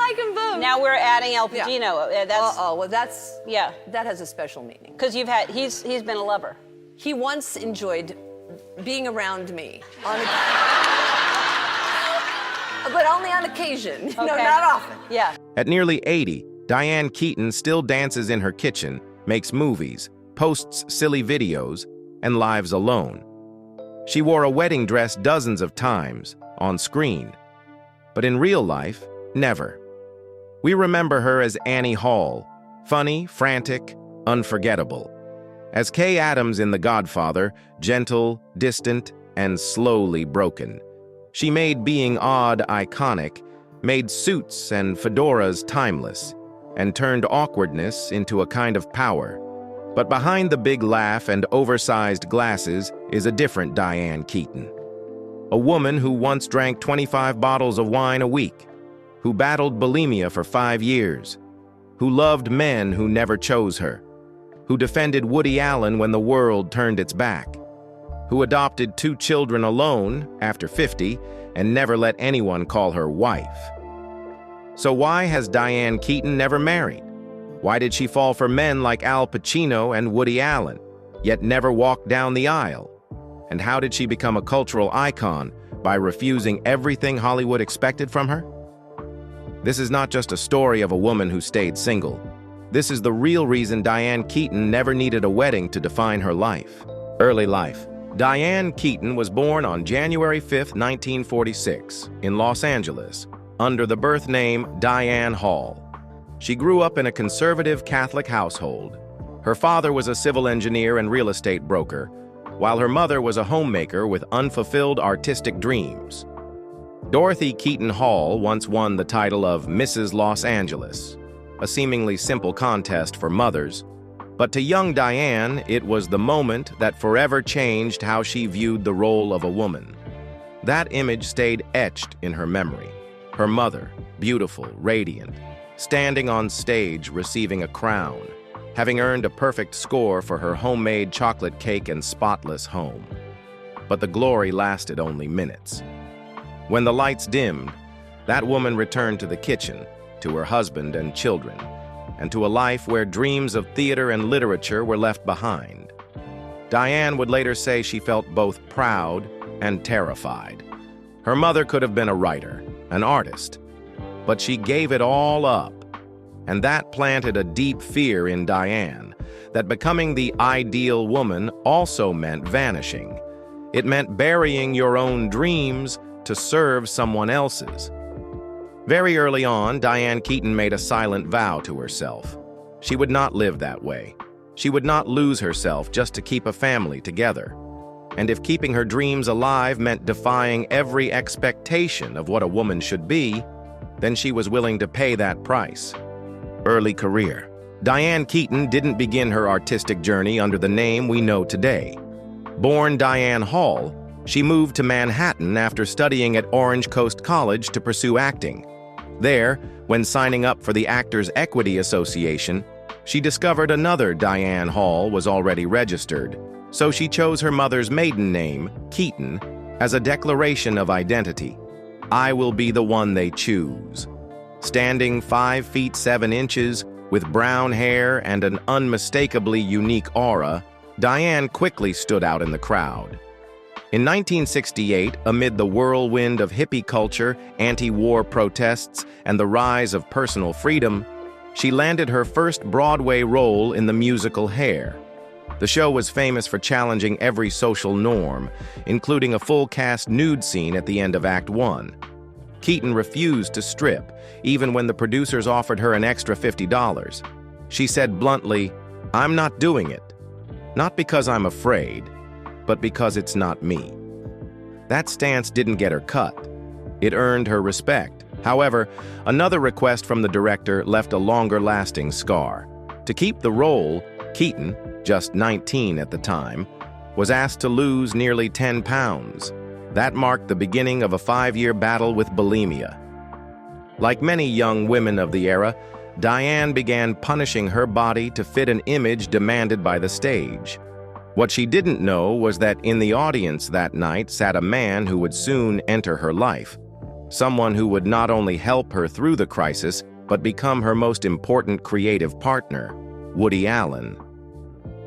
like them both. Now we're adding Al Pacino. Yeah. That's well, that's that has a special meaning. because he's been a lover. He once enjoyed being around me, but only on occasion. Okay. No, not often. Yeah. At nearly 80, Diane Keaton still dances in her kitchen, makes movies, posts silly videos, and lives alone. She wore a wedding dress dozens of times, on screen. But in real life, never. We remember her as Annie Hall, funny, frantic, unforgettable. As Kay Adams in The Godfather, gentle, distant, and slowly broken. She made being odd iconic, made suits and fedoras timeless, and turned awkwardness into a kind of power. But behind the big laugh and oversized glasses is a different Diane Keaton. A woman who once drank 25 bottles of wine a week, who battled bulimia for 5 years, who loved men who never chose her, who defended Woody Allen when the world turned its back, who adopted 2 children alone after 50 and never let anyone call her wife. So why has Diane Keaton never married? Why did she fall for men like Al Pacino and Woody Allen, yet never walk down the aisle? And how did she become a cultural icon by refusing everything Hollywood expected from her? This is not just a story of a woman who stayed single. This is the real reason Diane Keaton never needed a wedding to define her life. Early life. Diane Keaton was born on January 5, 1946, in Los Angeles, under the birth name Diane Hall. She grew up in a conservative Catholic household. Her father was a civil engineer and real estate broker, while her mother was a homemaker with unfulfilled artistic dreams. Dorothy Keaton Hall once won the title of Mrs. Los Angeles, a seemingly simple contest for mothers, but to young Diane, it was the moment that forever changed how she viewed the role of a woman. That image stayed etched in her memory. Her mother, beautiful, radiant, standing on stage receiving a crown, having earned a perfect score for her homemade chocolate cake and spotless home. But the glory lasted only minutes. When the lights dimmed, that woman returned to the kitchen, to her husband and children, and to a life where dreams of theater and literature were left behind. Diane would later say she felt both proud and terrified. Her mother could have been a writer, an artist, but she gave it all up. And that planted a deep fear in Diane, that becoming the ideal woman also meant vanishing. It meant burying your own dreams to serve someone else's. Very early on, Diane Keaton made a silent vow to herself. She would not live that way. She would not lose herself just to keep a family together. And if keeping her dreams alive meant defying every expectation of what a woman should be, then she was willing to pay that price. Early career. Diane Keaton didn't begin her artistic journey under the name we know today. Born Diane Hall, she moved to Manhattan after studying at Orange Coast College to pursue acting. There, when signing up for the Actors Equity Association, she discovered another Diane Hall was already registered, so she chose her mother's maiden name, Keaton, as a declaration of identity. I will be the one they choose. Standing 5 feet 7 inches, with brown hair and an unmistakably unique aura, Diane quickly stood out in the crowd. In 1968, amid the whirlwind of hippie culture, anti-war protests, and the rise of personal freedom, she landed her first Broadway role in the musical Hair. The show was famous for challenging every social norm, including a full-cast nude scene at the end of Act 1. Keaton refused to strip, even when the producers offered her an extra $50. She said bluntly, "I'm not doing it. Not because I'm afraid, but because it's not me." That stance didn't get her cut. It earned her respect. However, another request from the director left a longer-lasting scar. To keep the role, Keaton, just 19 at the time, was asked to lose nearly 10 pounds. That marked the beginning of a 5-year battle with bulimia. Like many young women of the era, Diane began punishing her body to fit an image demanded by the stage. What she didn't know was that in the audience that night sat a man who would soon enter her life. someone who would not only help her through the crisis, but become her most important creative partner, Woody Allen.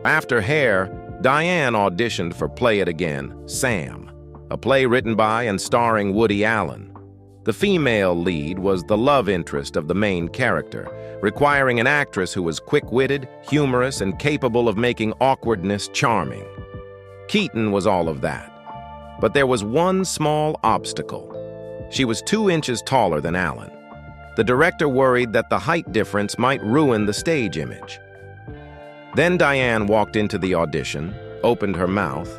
After Hair, Diane auditioned for Play It Again, Sam, a play written by and starring Woody Allen. The female lead was the love interest of the main character, requiring an actress who was quick-witted, humorous, and capable of making awkwardness charming. Keaton was all of that. But there was one small obstacle. She was 2 inches taller than Allen. The director worried that the height difference might ruin the stage image. Then Diane walked into the audition, opened her mouth,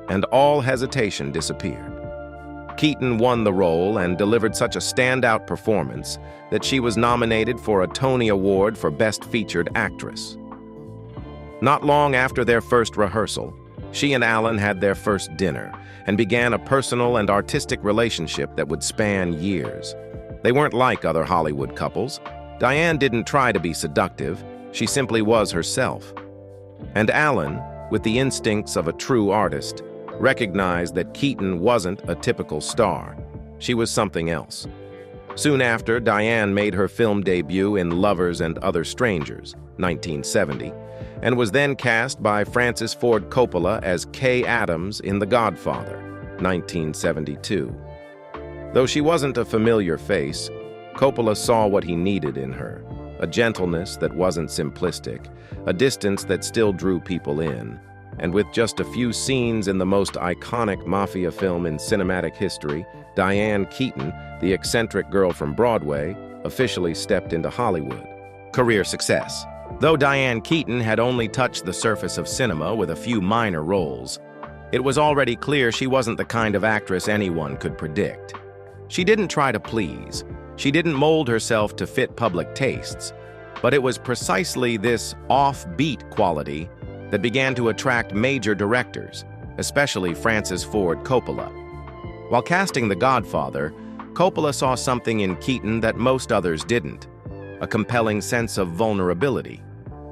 and all hesitation disappeared. Keaton won the role and delivered such a standout performance that she was nominated for a Tony Award for Best Featured Actress. Not long after their first rehearsal, she and Allen had their first dinner and began a personal and artistic relationship that would span years. They weren't like other Hollywood couples. Diane didn't try to be seductive, she simply was herself. And Allen, with the instincts of a true artist, recognized that Keaton wasn't a typical star. She was something else. Soon after, Diane made her film debut in Lovers and Other Strangers, 1970, and was then cast by Francis Ford Coppola as Kay Adams in The Godfather, 1972. Though she wasn't a familiar face, Coppola saw what he needed in her, a gentleness that wasn't simplistic, a distance that still drew people in, and with just a few scenes in the most iconic mafia film in cinematic history, Diane Keaton, the eccentric girl from Broadway, officially stepped into Hollywood. Career success. Though Diane Keaton had only touched the surface of cinema with a few minor roles, it was already clear she wasn't the kind of actress anyone could predict. She didn't try to please. She didn't mold herself to fit public tastes. But it was precisely this offbeat quality that began to attract major directors, especially Francis Ford Coppola. While casting The Godfather, Coppola saw something in Keaton that most others didn't: a compelling sense of vulnerability,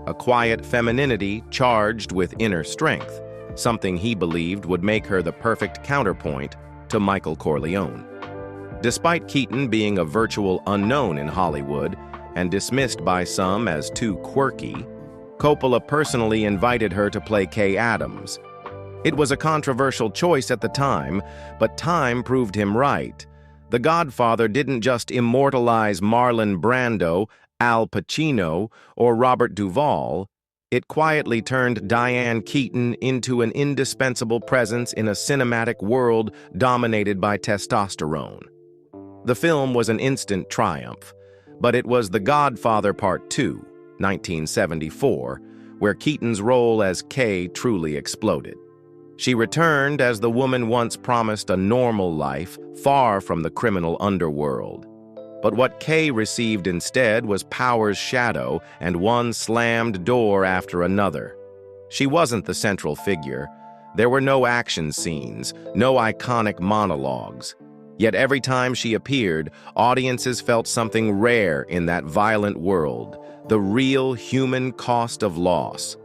a quiet femininity charged with inner strength, something he believed would make her the perfect counterpoint to Michael Corleone. Despite Keaton being a virtual unknown in Hollywood and dismissed by some as too quirky, Coppola personally invited her to play Kay Adams. It was a controversial choice at the time, but time proved him right. The Godfather didn't just immortalize Marlon Brando, Al Pacino, or Robert Duvall. It quietly turned Diane Keaton into an indispensable presence in a cinematic world dominated by testosterone. The film was an instant triumph, but it was The Godfather Part II, 1974, where Keaton's role as Kay truly exploded. She returned as the woman once promised a normal life, far from the criminal underworld. But what Kay received instead was power's shadow and one slammed door after another. She wasn't the central figure. There were no action scenes, no iconic monologues. Yet every time she appeared, audiences felt something rare in that violent world: the real human cost of loss.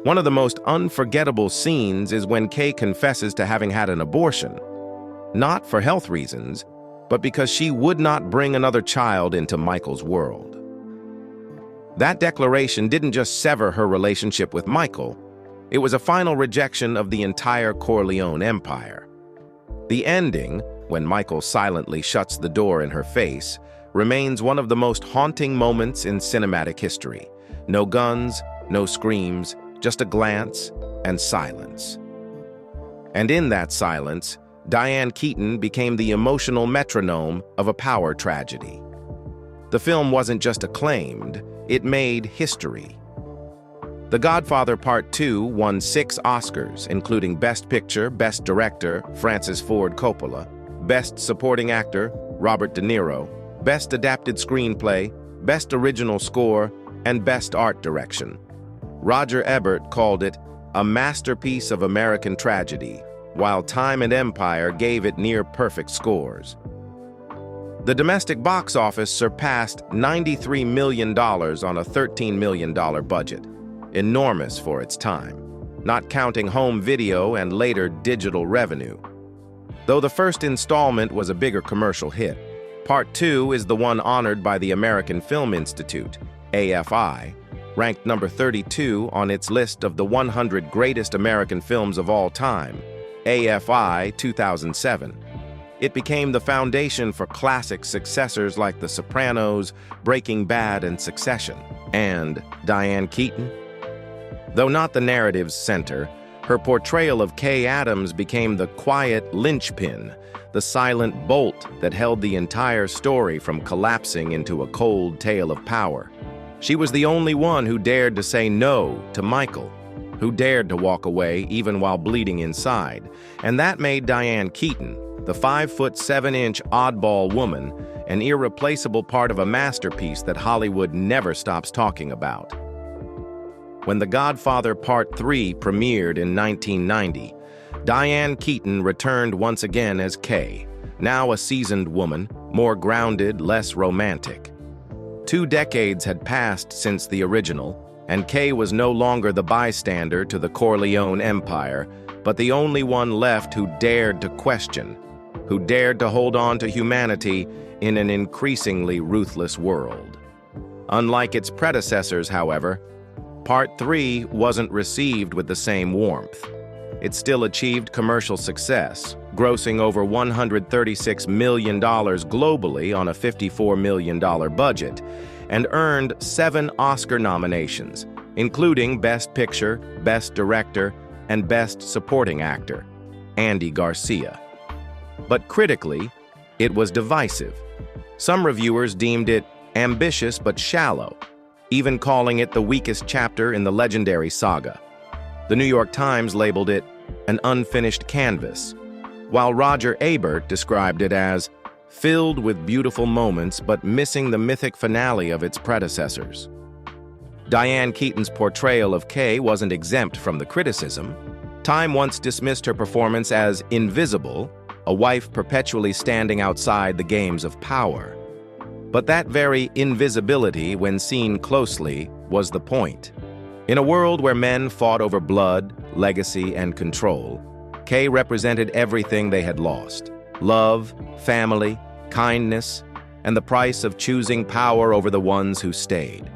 One of the most unforgettable scenes is when Kay confesses to having had an abortion, not for health reasons, but because she would not bring another child into Michael's world. That declaration didn't just sever her relationship with Michael, it was a final rejection of the entire Corleone empire. The ending, when Michael silently shuts the door in her face, remains one of the most haunting moments in cinematic history. No guns, no screams, just a glance and silence. And in that silence, Diane Keaton became the emotional metronome of a power tragedy. The film wasn't just acclaimed, it made history. The Godfather Part II won 6 Oscars, including Best Picture, Best Director, Francis Ford Coppola, Best Supporting Actor, Robert De Niro, Best Adapted Screenplay, Best Original Score, and Best Art Direction. Roger Ebert called it a masterpiece of American tragedy, while Time and Empire gave it near-perfect scores. The domestic box office surpassed $93 million on a $13 million budget, enormous for its time, not counting home video and later digital revenue. Though the first installment was a bigger commercial hit, Part 2 is the one honored by the American Film Institute, AFI, ranked number 32 on its list of the 100 greatest American films of all time, AFI 2007. It became the foundation for classic successors like The Sopranos, Breaking Bad, and Succession. And Diane Keaton? Though not the narrative's center, her portrayal of Kay Adams became the quiet linchpin, the silent bolt that held the entire story from collapsing into a cold tale of power. She was the only one who dared to say no to Michael, who dared to walk away even while bleeding inside, and that made Diane Keaton, the 5'7" oddball woman, an irreplaceable part of a masterpiece that Hollywood never stops talking about. When The Godfather Part 3 premiered in 1990, Diane Keaton returned once again as Kay, now a seasoned woman, more grounded, less romantic. 2 decades had passed since the original, and Kay was no longer the bystander to the Corleone Empire, but the only one left who dared to question, who dared to hold on to humanity in an increasingly ruthless world. Unlike its predecessors, however, Part 3 wasn't received with the same warmth. It still achieved commercial success, grossing over $136 million globally on a $54 million budget, and earned 7 Oscar nominations, including Best Picture, Best Director, and Best Supporting Actor, Andy Garcia. But critically, it was divisive. Some reviewers deemed it ambitious but shallow, even calling it the weakest chapter in the legendary saga. The New York Times labeled it an unfinished canvas, while Roger Ebert described it as filled with beautiful moments but missing the mythic finale of its predecessors. Diane Keaton's portrayal of Kay wasn't exempt from the criticism. Time once dismissed her performance as invisible, a wife perpetually standing outside the games of power. But that very invisibility, when seen closely, was the point. In a world where men fought over blood, legacy, and control, Kay represented everything they had lost: love, family, kindness, and the price of choosing power over the ones who stayed.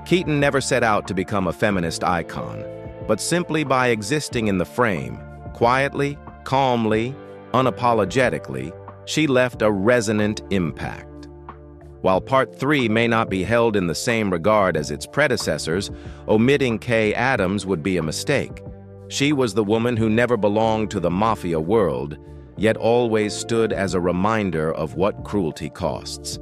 Keaton never set out to become a feminist icon, but simply by existing in the frame, quietly, calmly, unapologetically, she left a resonant impact. While Part 3 may not be held in the same regard as its predecessors, omitting Kay Adams would be a mistake. She was the woman who never belonged to the mafia world, yet always stood as a reminder of what cruelty costs.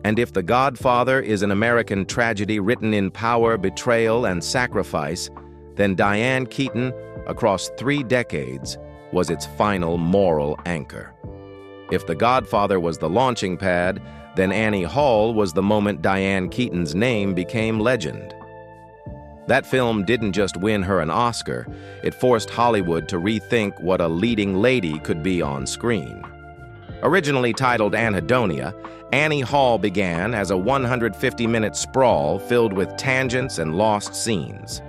And if The Godfather is an American tragedy written in power, betrayal, and sacrifice, then Diane Keaton, across 3 decades, was its final moral anchor. If The Godfather was the launching pad, then Annie Hall was the moment Diane Keaton's name became legend. That film didn't just win her an Oscar, it forced Hollywood to rethink what a leading lady could be on screen. Originally titled Anhedonia, Annie Hall began as a 150-minute sprawl filled with tangents and lost scenes.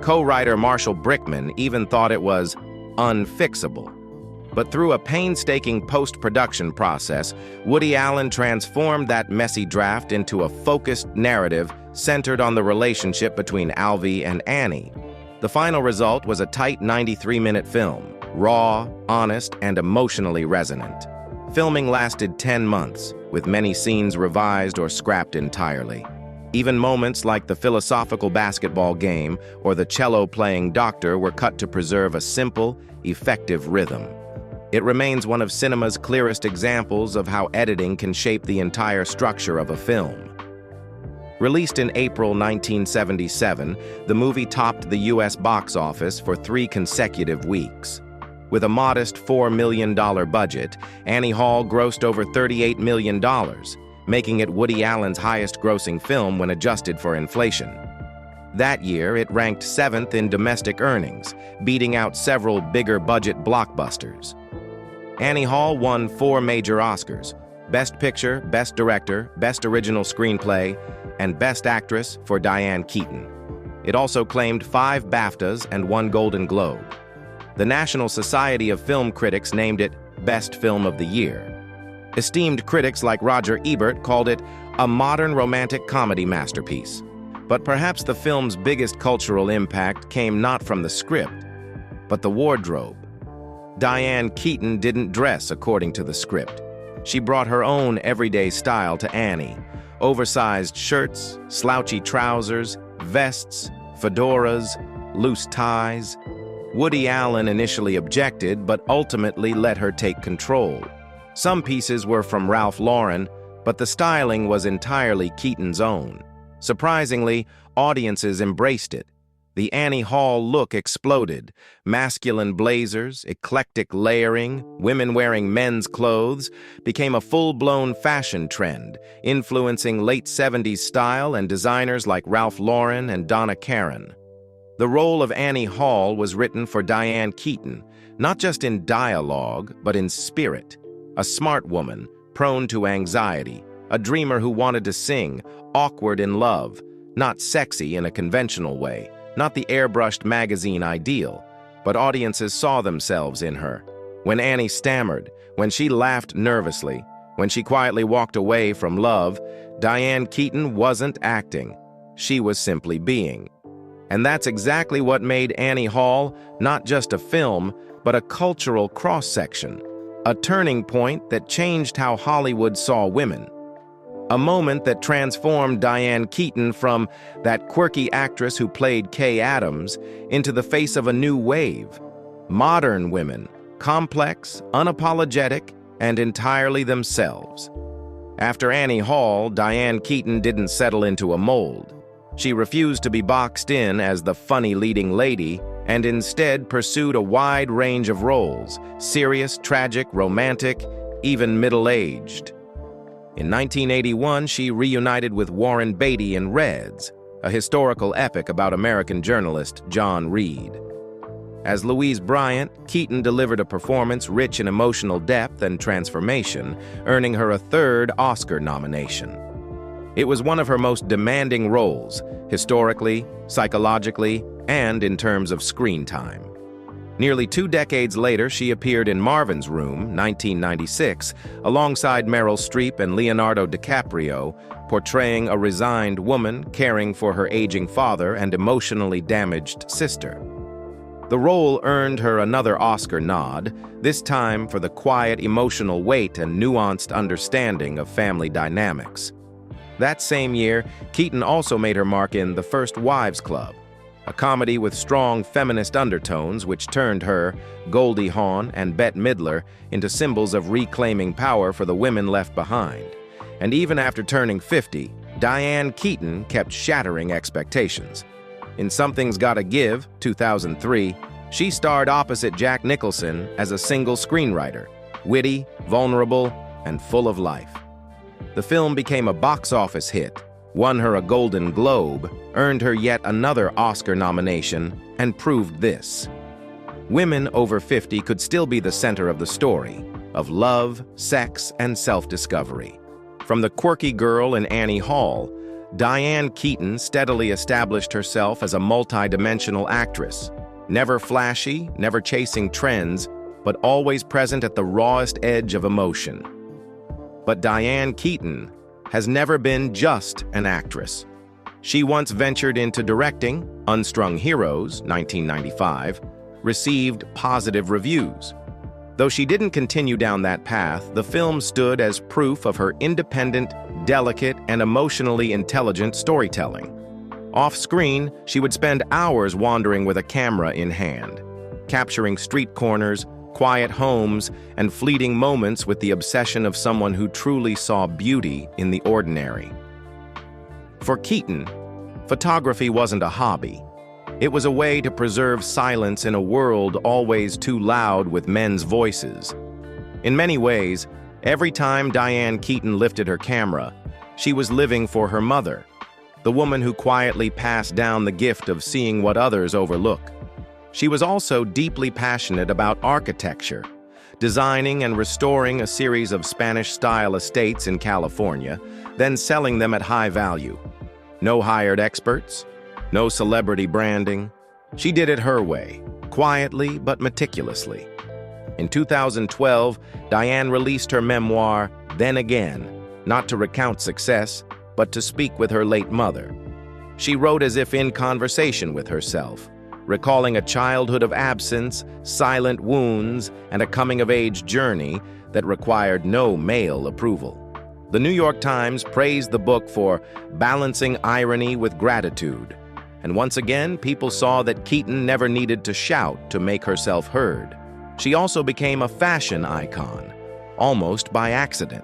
Co-writer Marshall Brickman even thought it was unfixable. But through a painstaking post-production process, Woody Allen transformed that messy draft into a focused narrative centered on the relationship between Alvy and Annie. The final result was a tight 93-minute film, raw, honest, and emotionally resonant. Filming lasted 10 months, with many scenes revised or scrapped entirely. Even moments like the philosophical basketball game or the cello-playing doctor were cut to preserve a simple, effective rhythm. It remains one of cinema's clearest examples of how editing can shape the entire structure of a film. Released in April 1977, the movie topped the U.S. box office for 3 consecutive weeks. With a modest $4 million budget, Annie Hall grossed over $38 million, making it Woody Allen's highest-grossing film when adjusted for inflation. That year, it ranked 7th in domestic earnings, beating out several bigger-budget blockbusters. Annie Hall won 4 major Oscars: Best Picture, Best Director, Best Original Screenplay, and Best Actress for Diane Keaton. It also claimed 5 BAFTAs and 1 Golden Globe. The National Society of Film Critics named it Best Film of the Year. Esteemed critics like Roger Ebert called it a modern romantic comedy masterpiece. But perhaps the film's biggest cultural impact came not from the script, but the wardrobe. Diane Keaton didn't dress according to the script. She brought her own everyday style to Annie. Oversized shirts, slouchy trousers, vests, fedoras, loose ties. Woody Allen initially objected, but ultimately let her take control. Some pieces were from Ralph Lauren, but the styling was entirely Keaton's own. Surprisingly, audiences embraced it. The Annie Hall look exploded. Masculine blazers, eclectic layering, women wearing men's clothes became a full-blown fashion trend, influencing late 70s style and designers like Ralph Lauren and Donna Karan. The role of Annie Hall was written for Diane Keaton, not just in dialogue, but in spirit. A smart woman, prone to anxiety, a dreamer who wanted to sing, awkward in love, not sexy in a conventional way, not the airbrushed magazine ideal, but audiences saw themselves in her. When Annie stammered, when she laughed nervously, when she quietly walked away from love, Diane Keaton wasn't acting. She was simply being. And that's exactly what made Annie Hall not just a film, but a cultural cross-section, a turning point that changed how Hollywood saw women. A moment that transformed Diane Keaton from that quirky actress who played Kay Adams into the face of a new wave. Modern women, complex, unapologetic, and entirely themselves. After Annie Hall, Diane Keaton didn't settle into a mold. She refused to be boxed in as the funny leading lady and instead pursued a wide range of roles, serious, tragic, romantic, even middle-aged. In 1981, she reunited with Warren Beatty in Reds, a historical epic about American journalist John Reed. As Louise Bryant, Keaton delivered a performance rich in emotional depth and transformation, earning her a third Oscar nomination. It was one of her most demanding roles, historically, psychologically, and in terms of screen time. Nearly 2 decades later, she appeared in Marvin's Room, 1996, alongside Meryl Streep and Leonardo DiCaprio, portraying a resigned woman caring for her aging father and emotionally damaged sister. The role earned her another Oscar nod, this time for the quiet emotional weight and nuanced understanding of family dynamics. That same year, Keaton also made her mark in The First Wives Club, a comedy with strong feminist undertones which turned her, Goldie Hawn, and Bette Midler into symbols of reclaiming power for the women left behind. And even after turning 50, Diane Keaton kept shattering expectations. In Something's Gotta Give, 2003, she starred opposite Jack Nicholson as a single screenwriter, witty, vulnerable, and full of life. The film became a box office hit, won her a Golden Globe, earned her yet another Oscar nomination, and proved this: women over 50 could still be the center of the story, of love, sex, and self-discovery. From the quirky girl in Annie Hall, Diane Keaton steadily established herself as a multi-dimensional actress, never flashy, never chasing trends, but always present at the rawest edge of emotion. But Diane Keaton has never been just an actress. She once ventured into directing. Unstrung Heroes, 1995, received positive reviews. Though she didn't continue down that path, the film stood as proof of her independent, delicate, and emotionally intelligent storytelling. Off-screen, she would spend hours wandering with a camera in hand, capturing street corners, quiet homes, and fleeting moments with the obsession of someone who truly saw beauty in the ordinary. For Keaton, photography wasn't a hobby. It was a way to preserve silence in a world always too loud with men's voices. In many ways, every time Diane Keaton lifted her camera, she was living for her mother, the woman who quietly passed down the gift of seeing what others overlook. She was also deeply passionate about architecture, designing and restoring a series of Spanish-style estates in California, then selling them at high value. No hired experts, no celebrity branding. She did it her way, quietly but meticulously. In 2012, Diane released her memoir, then again, not to recount success, but to speak with her late mother. She wrote as if in conversation with herself, recalling a childhood of absence, silent wounds, and a coming-of-age journey that required no male approval. The New York Times praised the book for balancing irony with gratitude, and once again, people saw that Keaton never needed to shout to make herself heard. She also became a fashion icon, almost by accident.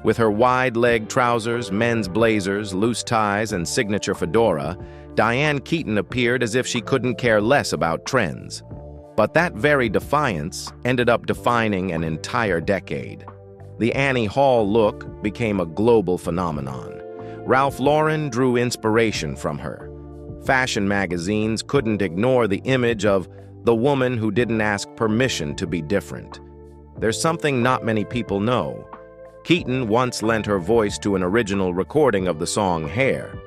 With her wide-leg trousers, men's blazers, loose ties, and signature fedora, Diane Keaton appeared as if she couldn't care less about trends. But that very defiance ended up defining an entire decade. The Annie Hall look became a global phenomenon. Ralph Lauren drew inspiration from her. Fashion magazines couldn't ignore the image of the woman who didn't ask permission to be different. There's something not many people know. Keaton once lent her voice to an original recording of the song Hair,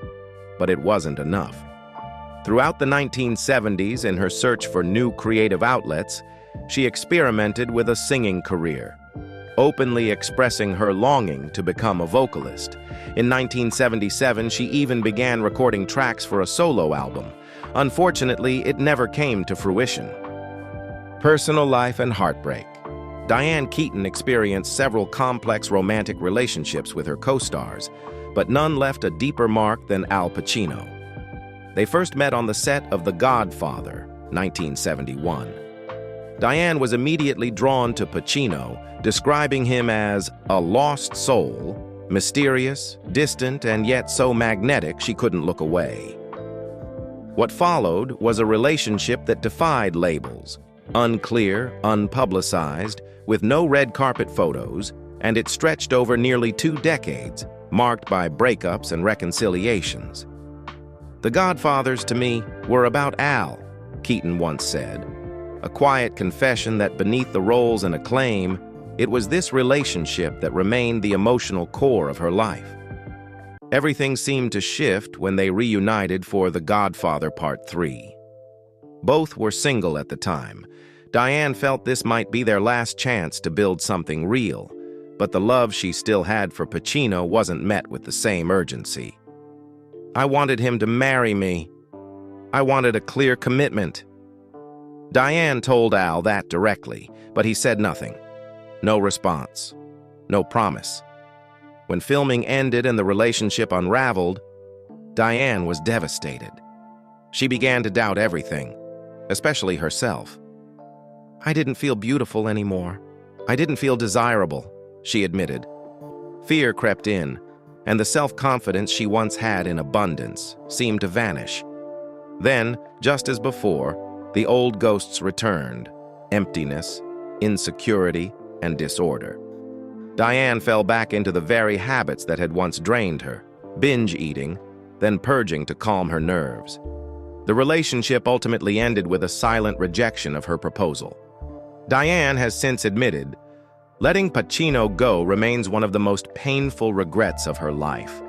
but it wasn't enough. Throughout the 1970s, in her search for new creative outlets, she experimented with a singing career, openly expressing her longing to become a vocalist. In 1977, she even began recording tracks for a solo album. Unfortunately, it never came to fruition. Personal life and heartbreak. Diane Keaton experienced several complex romantic relationships with her co-stars, but none left a deeper mark than Al Pacino. They first met on the set of The Godfather, 1971. Diane was immediately drawn to Pacino, describing him as a lost soul, mysterious, distant, and yet so magnetic she couldn't look away. What followed was a relationship that defied labels, unclear, unpublicized, with no red carpet photos, and it stretched over nearly 2 decades, marked by breakups and reconciliations. The Godfathers, to me, were about Al, Keaton once said, a quiet confession that beneath the roles and acclaim, it was this relationship that remained the emotional core of her life. Everything seemed to shift when they reunited for The Godfather Part 3. Both were single at the time. Diane felt this might be their last chance to build something real, but the love she still had for Pacino wasn't met with the same urgency. I wanted him to marry me. I wanted a clear commitment. Diane told Al that directly, but he said nothing. No response. No promise. When filming ended and the relationship unraveled, Diane was devastated. She began to doubt everything, especially herself. I didn't feel beautiful anymore. I didn't feel desirable, she admitted. Fear crept in, and the self-confidence she once had in abundance seemed to vanish. Then, just as before, the old ghosts returned: emptiness, insecurity, and disorder. Diane fell back into the very habits that had once drained her, binge eating, then purging to calm her nerves. The relationship ultimately ended with a silent rejection of her proposal. Diane has since admitted, letting Pacino go remains one of the most painful regrets of her life.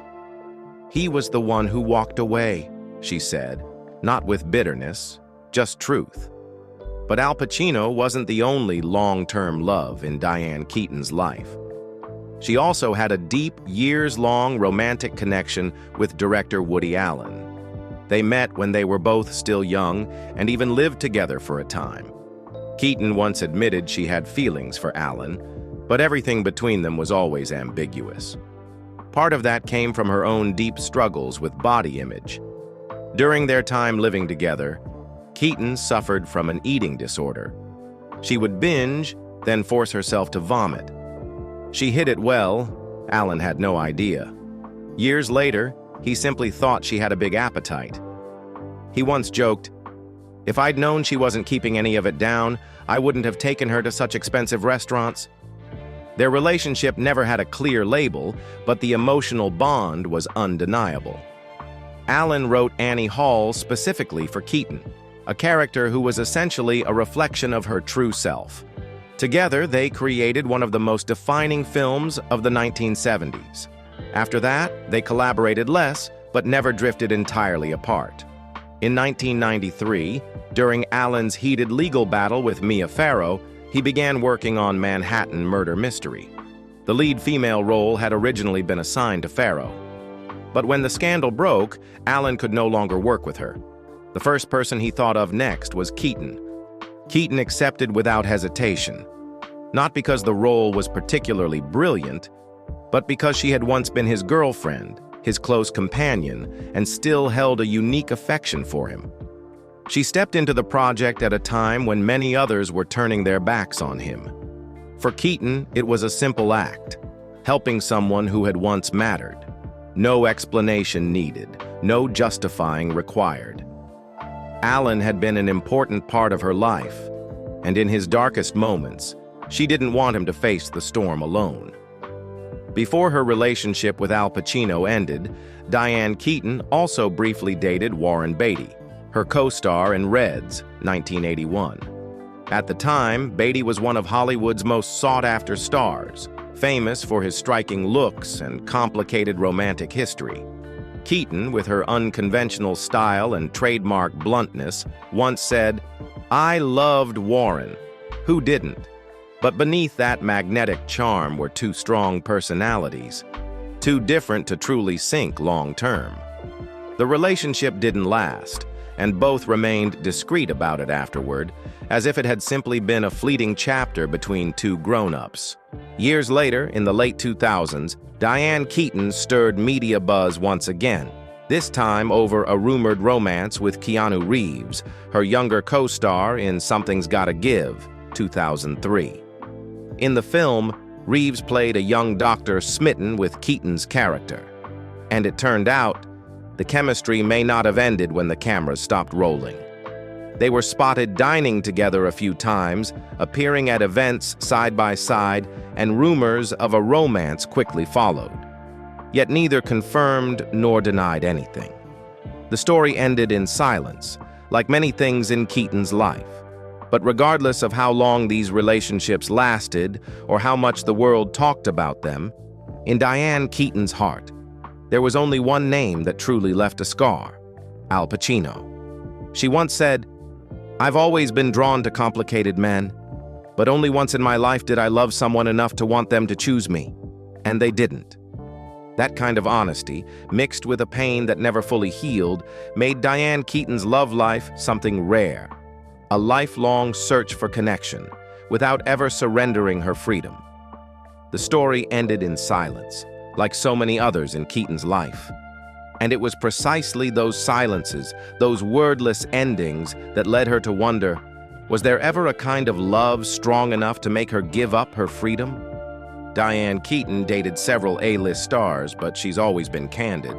He was the one who walked away, she said, not with bitterness, just truth. But Al Pacino wasn't the only long-term love in Diane Keaton's life. She also had a deep, years-long romantic connection with director Woody Allen. They met when they were both still young and even lived together for a time. Keaton once admitted she had feelings for Allen, but everything between them was always ambiguous. Part of that came from her own deep struggles with body image. During their time living together, Keaton suffered from an eating disorder. She would binge, then force herself to vomit. She hid it well. Allen had no idea. Years later, he simply thought she had a big appetite. He once joked, "If I'd known she wasn't keeping any of it down, I wouldn't have taken her to such expensive restaurants." Their relationship never had a clear label, but the emotional bond was undeniable. Allen wrote Annie Hall specifically for Keaton, a character who was essentially a reflection of her true self. Together, they created one of the most defining films of the 1970s. After that, they collaborated less, but never drifted entirely apart. In 1993, during Allen's heated legal battle with Mia Farrow, he began working on Manhattan Murder Mystery. The lead female role had originally been assigned to Farrow. But when the scandal broke, Allen could no longer work with her. The first person he thought of next was Keaton. Keaton accepted without hesitation, not because the role was particularly brilliant, but because she had once been his girlfriend, his close companion, and still held a unique affection for him. She stepped into the project at a time when many others were turning their backs on him. For Keaton, it was a simple act, helping someone who had once mattered. No explanation needed, no justifying required. Allen had been an important part of her life, and in his darkest moments, she didn't want him to face the storm alone. Before her relationship with Al Pacino ended, Diane Keaton also briefly dated Warren Beatty, her co-star in Reds, 1981. At the time, Beatty was one of Hollywood's most sought-after stars, famous for his striking looks and complicated romantic history. Keaton, with her unconventional style and trademark bluntness, once said, "I loved Warren. Who didn't?" But beneath that magnetic charm were two strong personalities, too different to truly sync long-term. The relationship didn't last, and both remained discreet about it afterward, as if it had simply been a fleeting chapter between two grown-ups. Years later, in the late 2000s, Diane Keaton stirred media buzz once again, this time over a rumored romance with Keanu Reeves, her younger co-star in Something's Gotta Give, 2003. In the film, Reeves played a young doctor smitten with Keaton's character. And it turned out, the chemistry may not have ended when the cameras stopped rolling. They were spotted dining together a few times, appearing at events side by side, and rumors of a romance quickly followed. Yet neither confirmed nor denied anything. The story ended in silence, like many things in Keaton's life. But regardless of how long these relationships lasted or how much the world talked about them, in Diane Keaton's heart, there was only one name that truly left a scar: Al Pacino. She once said, "I've always been drawn to complicated men, but only once in my life did I love someone enough to want them to choose me, and they didn't." That kind of honesty, mixed with a pain that never fully healed, made Diane Keaton's love life something rare. A lifelong search for connection, without ever surrendering her freedom. The story ended in silence, like so many others in Keaton's life. And it was precisely those silences, those wordless endings, that led her to wonder, was there ever a kind of love strong enough to make her give up her freedom? Diane Keaton dated several A-list stars, but she's always been candid.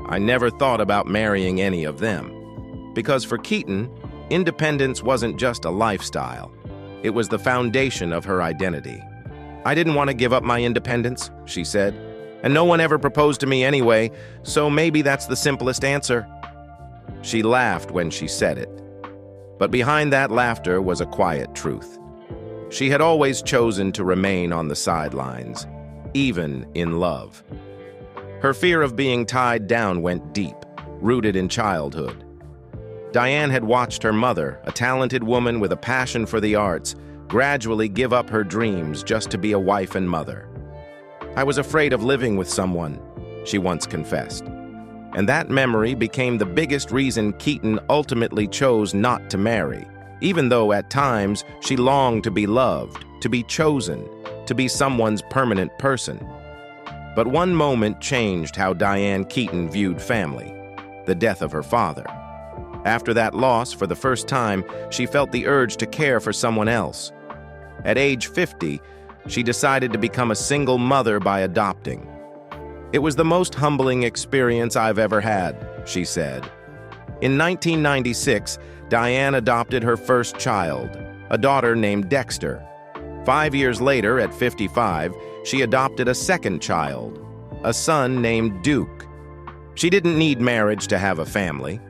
"I never thought about marrying any of them." Because for Keaton, independence wasn't just a lifestyle. It was the foundation of her identity. "I didn't want to give up my independence," she said, "and no one ever proposed to me anyway, so maybe that's the simplest answer." She laughed when she said it. But behind that laughter was a quiet truth. She had always chosen to remain on the sidelines, even in love. Her fear of being tied down went deep, rooted in childhood. Diane had watched her mother, a talented woman with a passion for the arts, gradually give up her dreams just to be a wife and mother. "I was afraid of living with someone," she once confessed. And that memory became the biggest reason Keaton ultimately chose not to marry, even though at times she longed to be loved, to be chosen, to be someone's permanent person. But one moment changed how Diane Keaton viewed family: the death of her father. After that loss, for the first time, she felt the urge to care for someone else. At age 50, she decided to become a single mother by adopting. "It was the most humbling experience I've ever had," she said. In 1996, Diane adopted her first child, a daughter named Dexter. 5 years later, at 55, she adopted a second child, a son named Duke. She didn't need marriage to have a family.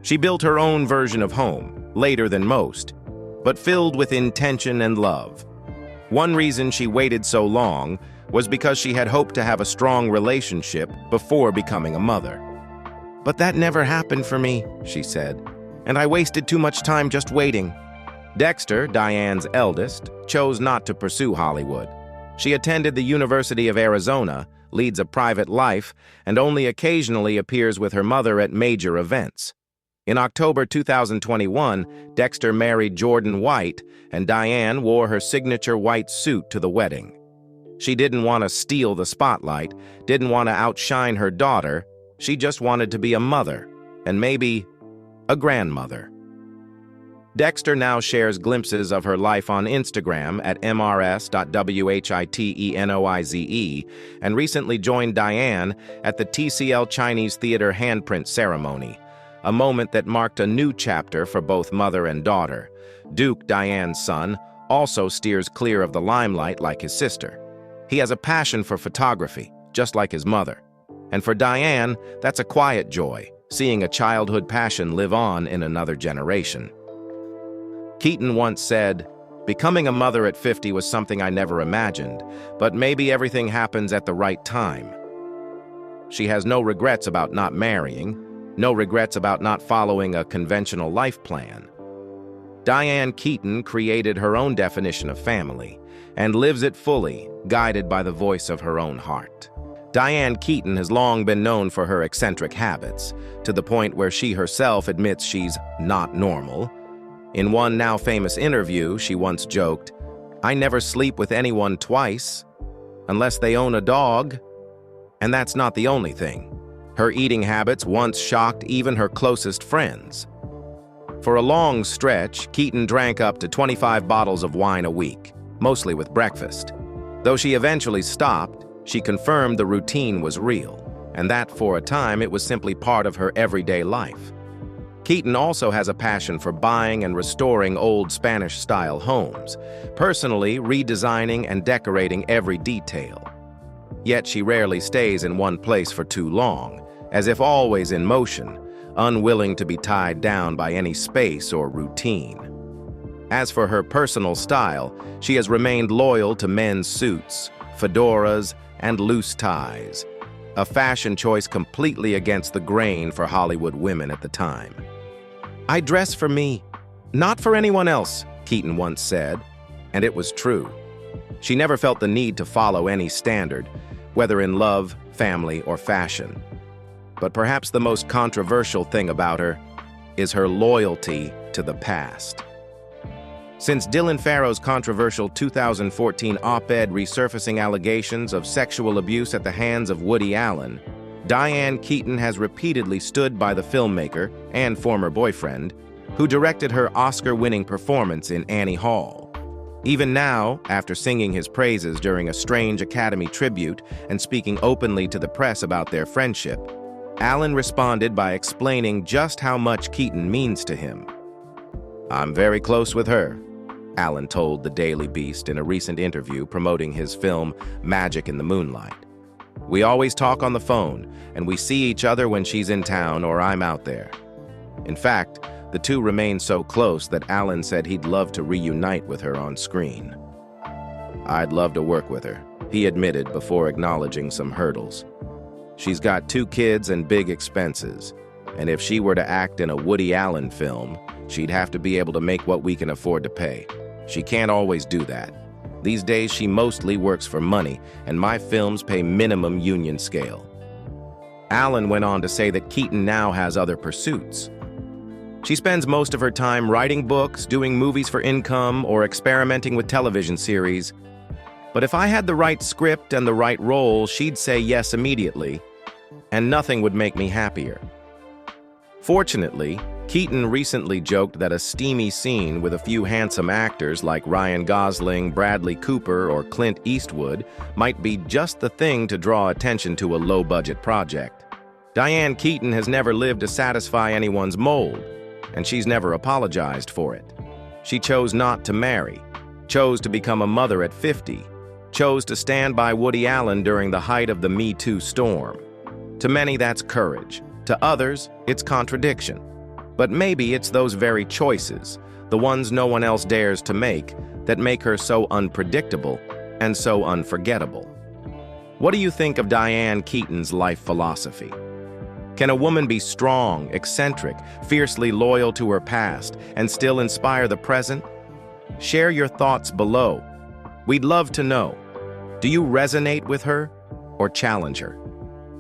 She built her own version of home, later than most, but filled with intention and love. One reason she waited so long was because she had hoped to have a strong relationship before becoming a mother. "But that never happened for me," she said, "and I wasted too much time just waiting." Dexter, Diane's eldest, chose not to pursue Hollywood. She attended the University of Arizona, leads a private life, and only occasionally appears with her mother at major events. In October 2021, Dexter married Jordan White, and Diane wore her signature white suit to the wedding. She didn't want to steal the spotlight, didn't want to outshine her daughter. She just wanted to be a mother, and maybe a grandmother. Dexter now shares glimpses of her life on Instagram at mrs.whitenoize and recently joined Diane at the TCL Chinese Theater handprint ceremony, a moment that marked a new chapter for both mother and daughter. Duke, Diane's son, also steers clear of the limelight like his sister. He has a passion for photography, just like his mother. And for Diane, that's a quiet joy, seeing a childhood passion live on in another generation. Keaton once said, "Becoming a mother at 50 was something I never imagined, but maybe everything happens at the right time." She has no regrets about not marrying, no regrets about not following a conventional life plan. Diane Keaton created her own definition of family and lives it fully, guided by the voice of her own heart. Diane Keaton has long been known for her eccentric habits, to the point where she herself admits she's not normal. In one now famous interview, she once joked, "I never sleep with anyone twice, unless they own a dog." And that's not the only thing. Her eating habits once shocked even her closest friends. For a long stretch, Keaton drank up to 25 bottles of wine a week, mostly with breakfast. Though she eventually stopped, she confirmed the routine was real, and that for a time it was simply part of her everyday life. Keaton also has a passion for buying and restoring old Spanish-style homes, personally redesigning and decorating every detail. Yet she rarely stays in one place for too long, as if always in motion, unwilling to be tied down by any space or routine. As for her personal style, she has remained loyal to men's suits, fedoras, and loose ties, a fashion choice completely against the grain for Hollywood women at the time. "I dress for me, not for anyone else," Keaton once said, and it was true. She never felt the need to follow any standard, whether in love, family, or fashion. But perhaps the most controversial thing about her is her loyalty to the past. Since Dylan Farrow's controversial 2014 op-ed resurfacing allegations of sexual abuse at the hands of Woody Allen, Diane Keaton has repeatedly stood by the filmmaker and former boyfriend who directed her Oscar-winning performance in Annie Hall. Even now, after singing his praises during a strange Academy tribute and speaking openly to the press about their friendship, Allen responded by explaining just how much Keaton means to him. "I'm very close with her," Allen told the Daily Beast in a recent interview promoting his film Magic in the Moonlight. "We always talk on the phone, and we see each other when she's in town or I'm out there." In fact, the two remain so close that Allen said he'd love to reunite with her on screen. "I'd love to work with her," he admitted before acknowledging some hurdles. "She's got 2 kids and big expenses, and if she were to act in a Woody Allen film, she'd have to be able to make what we can afford to pay. She can't always do that. These days, she mostly works for money, and my films pay minimum union scale." Allen went on to say that Keaton now has other pursuits. "She spends most of her time writing books, doing movies for income, or experimenting with television series. But if I had the right script and the right role, she'd say yes immediately, and nothing would make me happier." Fortunately, Keaton recently joked that a steamy scene with a few handsome actors like Ryan Gosling, Bradley Cooper, or Clint Eastwood might be just the thing to draw attention to a low-budget project. Diane Keaton has never lived to satisfy anyone's mold, and she's never apologized for it. She chose not to marry, chose to become a mother at 50, chose to stand by Woody Allen during the height of the Me Too storm. To many, that's courage. To others, it's contradiction. But maybe it's those very choices, the ones no one else dares to make, that make her so unpredictable and so unforgettable. What do you think of Diane Keaton's life philosophy? Can a woman be strong, eccentric, fiercely loyal to her past, and still inspire the present? Share your thoughts below. We'd love to know. Do you resonate with her or challenge her?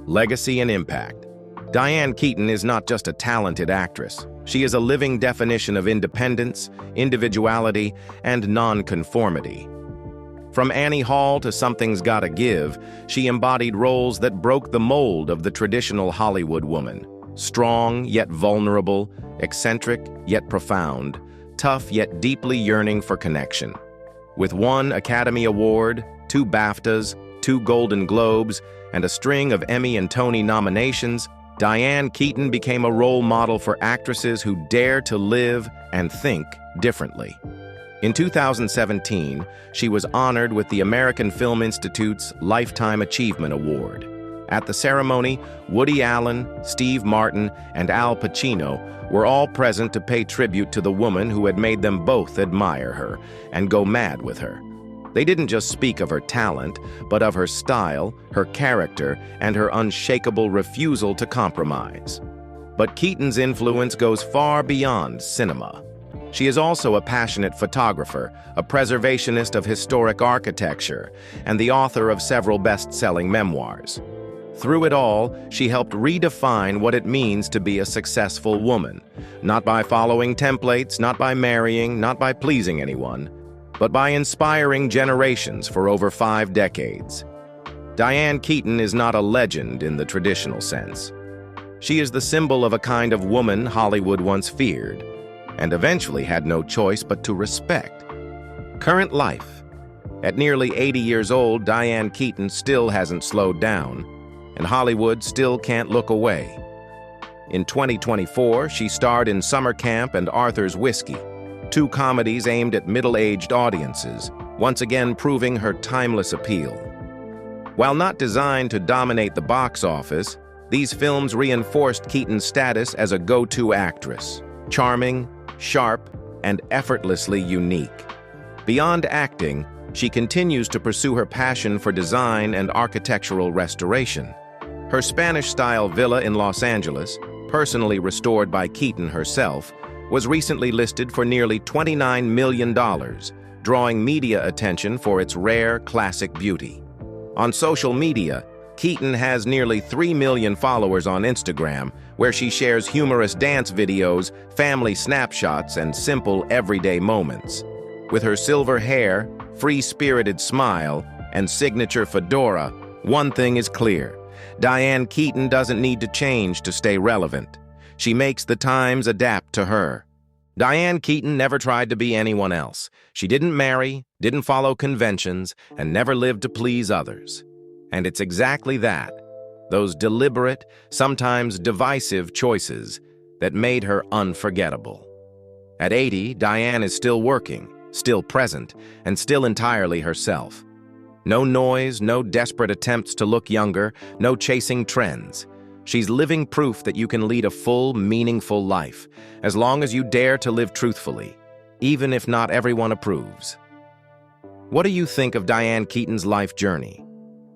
Legacy and impact. Diane Keaton is not just a talented actress. She is a living definition of independence, individuality, and nonconformity. From Annie Hall to Something's Gotta Give, she embodied roles that broke the mold of the traditional Hollywood woman. Strong yet vulnerable, eccentric yet profound, tough yet deeply yearning for connection. With 1 Academy Award, 2 BAFTAs, 2 Golden Globes, and a string of Emmy and Tony nominations, Diane Keaton became a role model for actresses who dare to live and think differently. In 2017, she was honored with the American Film Institute's Lifetime Achievement Award. At the ceremony, Woody Allen, Steve Martin, and Al Pacino were all present to pay tribute to the woman who had made them both admire her and go mad with her. They didn't just speak of her talent, but of her style, her character, and her unshakable refusal to compromise. But Keaton's influence goes far beyond cinema. She is also a passionate photographer, a preservationist of historic architecture, and the author of several best-selling memoirs. Through it all, she helped redefine what it means to be a successful woman, not by following templates, not by marrying, not by pleasing anyone, but by inspiring generations for over 5 decades. Diane Keaton is not a legend in the traditional sense. She is the symbol of a kind of woman Hollywood once feared, and eventually had no choice but to respect. Current life. At nearly 80 years old, Diane Keaton still hasn't slowed down, and Hollywood still can't look away. In 2024, she starred in Summer Camp and Arthur's Whiskey, 2 comedies aimed at middle-aged audiences, once again proving her timeless appeal. While not designed to dominate the box office, these films reinforced Keaton's status as a go-to actress, charming, sharp, and effortlessly unique. Beyond acting, she continues to pursue her passion for design and architectural restoration. Her Spanish-style villa in Los Angeles, personally restored by Keaton herself, was recently listed for nearly $29 million, drawing media attention for its rare, classic beauty. On social media, Keaton has nearly 3 million followers on Instagram, where she shares humorous dance videos, family snapshots, and simple, everyday moments. With her silver hair, free-spirited smile, and signature fedora, one thing is clear: Diane Keaton doesn't need to change to stay relevant. She makes the times adapt to her. Diane Keaton never tried to be anyone else. She didn't marry, didn't follow conventions, and never lived to please others. And it's exactly that, those deliberate, sometimes divisive choices, that made her unforgettable. At 80, Diane is still working, still present, and still entirely herself. No noise, no desperate attempts to look younger, no chasing trends. She's living proof that you can lead a full, meaningful life, as long as you dare to live truthfully, even if not everyone approves. What do you think of Diane Keaton's life journey?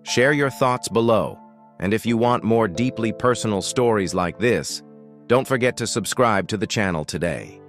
Share your thoughts below, and if you want more deeply personal stories like this, don't forget to subscribe to the channel today.